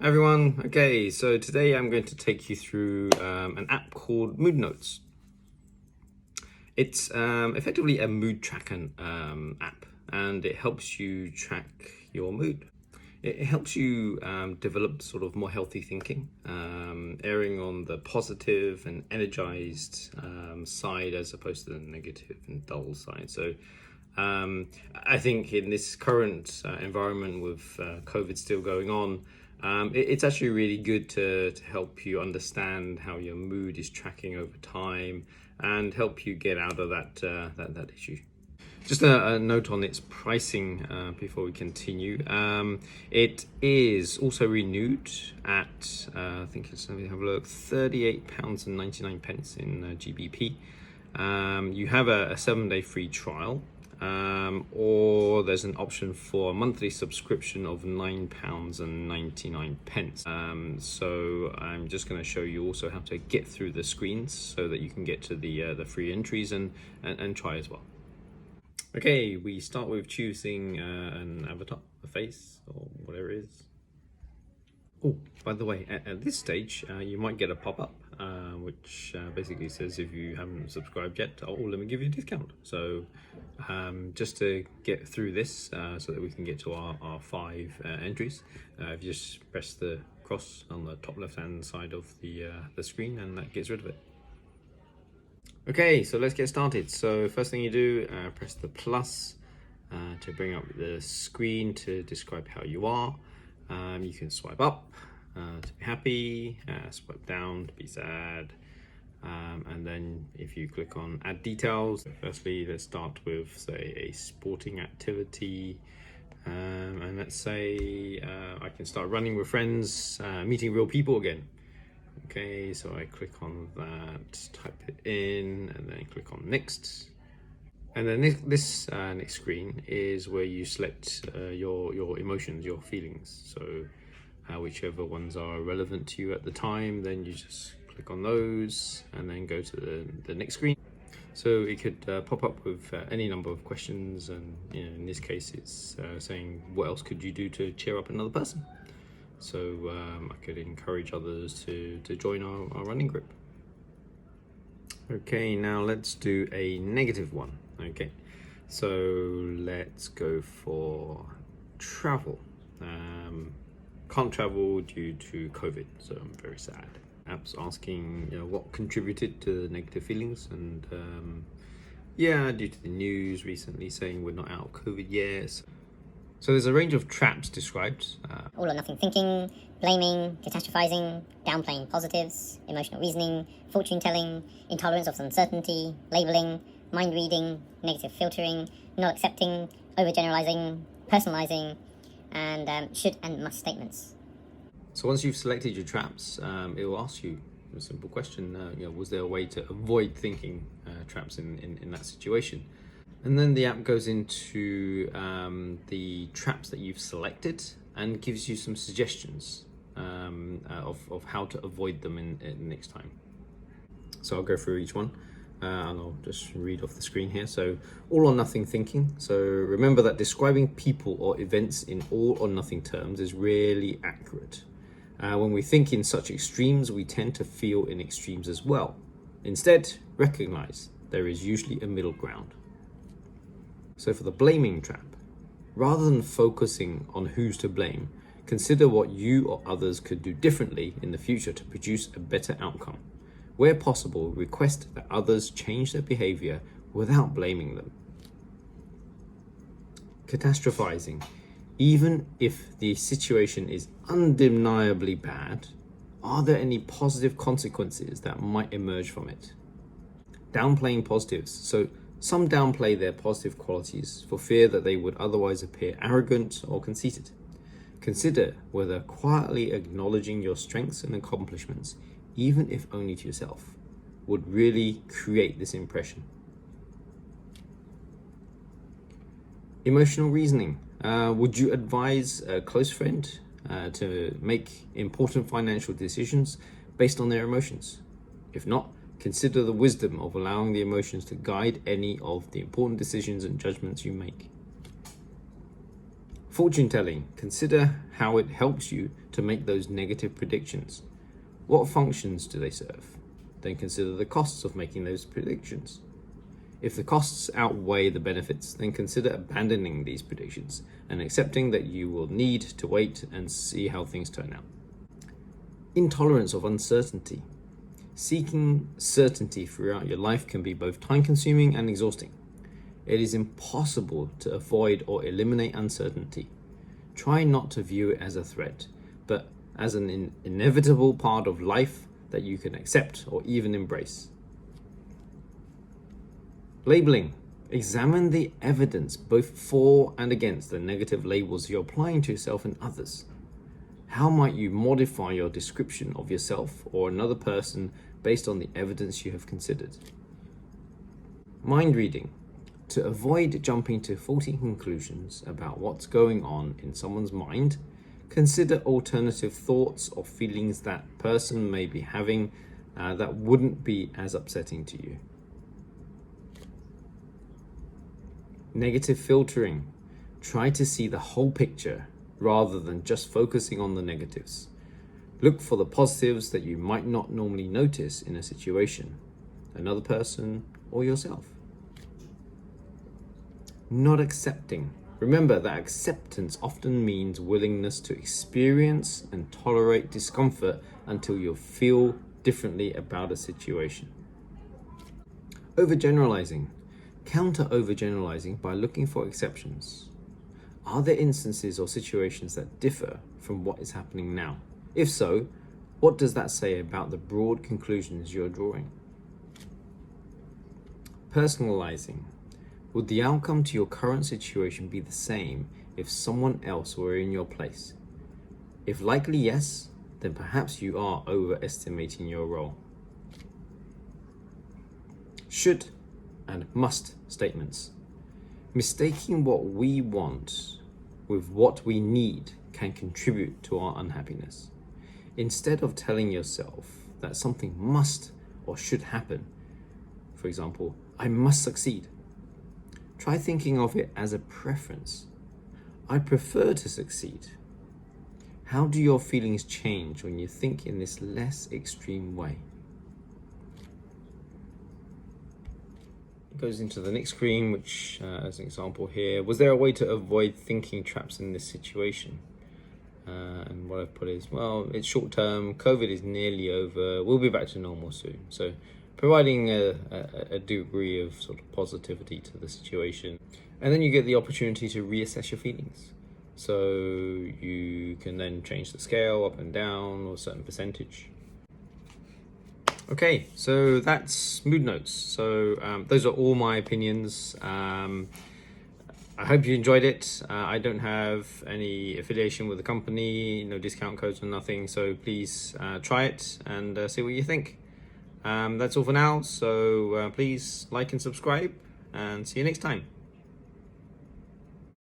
Hi everyone. Okay, so today I'm going to take you through an app called Mood Notes. It's effectively a mood tracker app, and it helps you track your mood. It helps you develop sort of more healthy thinking, erring on the positive and energized side as opposed to the negative and dull side. So I think in this current environment with COVID still going on, it's actually really good to help you understand how your mood is tracking over time and help you get out of that issue. Just a note on its pricing before we continue. It is also renewed at I think it's, let me have a look, £38.99 in GBP. You have a 7-day free trial, or there's an option for a monthly subscription of £9.99. So I'm just going to show you also how to get through the screens so that you can get to the free entries and try as well. Okay, we start with choosing an avatar, a face, or whatever it is. Oh, by the way, at this stage, you might get a pop-up, which basically says if you haven't subscribed yet, oh, let me give you a discount. So just to get through this so that we can get to our 5 entries, if you just press the cross on the top left-hand side of the screen, and that gets rid of it. Okay, so let's get started. So first thing you do, press the plus to bring up the screen to describe how you are. You can swipe up to be happy, swipe down to be sad, and then if you click on add details, firstly let's start with, say, a sporting activity, and let's say I can start running with friends, meeting real people again. Okay, so I click on that, type it in, and then click on next. And then this next screen is where you select your emotions, your feelings. So whichever ones are relevant to you at the time, then you just click on those and then go to the next screen. So it could pop up with any number of questions, and in this case it's saying what else could you do to cheer up another person. So I could encourage others to join our running group. Okay, now let's do a negative one. Okay, so let's go for travel. Can't travel due to COVID, so I'm very sad. Apps asking what contributed to the negative feelings, and due to the news recently saying we're not out of COVID yet. So there's a range of traps described. All or nothing thinking, blaming, catastrophizing, downplaying positives, emotional reasoning, fortune telling, intolerance of uncertainty, labeling, mind reading, negative filtering, not accepting, overgeneralizing, personalizing, and should and must statements. So once you've selected your traps, it will ask you a simple question, was there a way to avoid thinking traps in that situation? And then the app goes into the traps that you've selected and gives you some suggestions of how to avoid them in next time. So I'll go through each one and I'll just read off the screen here. So all or nothing thinking. So remember that describing people or events in all or nothing terms is rarely accurate. When we think in such extremes, we tend to feel in extremes as well. Instead, recognize there is usually a middle ground. So for the blaming trap, rather than focusing on who's to blame, consider what you or others could do differently in the future to produce a better outcome. Where possible, request that others change their behavior without blaming them. Catastrophizing. Even if the situation is undeniably bad, are there any positive consequences that might emerge from it? Downplaying positives. So some downplay their positive qualities for fear that they would otherwise appear arrogant or conceited. Consider whether quietly acknowledging your strengths and accomplishments, even if only to yourself, would really create this impression. Emotional reasoning. Would you advise a close friend to make important financial decisions based on their emotions? If not, consider the wisdom of allowing the emotions to guide any of the important decisions and judgments you make. Fortune telling. Consider how it helps you to make those negative predictions. What functions do they serve? Then consider the costs of making those predictions. If the costs outweigh the benefits, then consider abandoning these predictions and accepting that you will need to wait and see how things turn out. Intolerance of uncertainty. Seeking certainty throughout your life can be both time-consuming and exhausting. It is impossible to avoid or eliminate uncertainty. Try not to view it as a threat, but as an inevitable part of life that you can accept or even embrace. Labeling. Examine the evidence both for and against the negative labels you're applying to yourself and others. How might you modify your description of yourself or another person based on the evidence you have considered? Mind reading. To avoid jumping to faulty conclusions about what's going on in someone's mind, consider alternative thoughts or feelings that person may be having that wouldn't be as upsetting to you. Negative filtering. Try to see the whole picture rather than just focusing on the negatives. Look for the positives that you might not normally notice in a situation, another person, or yourself. Not accepting. Remember that acceptance often means willingness to experience and tolerate discomfort until you feel differently about a situation. Overgeneralizing. Counter overgeneralizing by looking for exceptions. Are there instances or situations that differ from what is happening now? If so, what does that say about the broad conclusions you're drawing? Personalizing. Would the outcome to your current situation be the same if someone else were in your place? If likely yes, then perhaps you are overestimating your role. Should and must statements. Mistaking what we want with what we need can contribute to our unhappiness. Instead of telling yourself that something must or should happen, for example, I must succeed, try thinking of it as a preference. I prefer to succeed. How do your feelings change when you think in this less extreme way? It goes into the next screen, which, as an example here, was there a way to avoid thinking traps in this situation? And what I've put is, well, it's short term, COVID is nearly over, we'll be back to normal soon. So providing a degree of sort of positivity to the situation. And then you get the opportunity to reassess your feelings. So you can then change the scale up and down or a certain percentage. Okay, so that's Mood Notes. So those are all my opinions. I hope you enjoyed it. I don't have any affiliation with the company, no discount codes or nothing. So please try it and see what you think. That's all for now. So please like and subscribe and see you next time.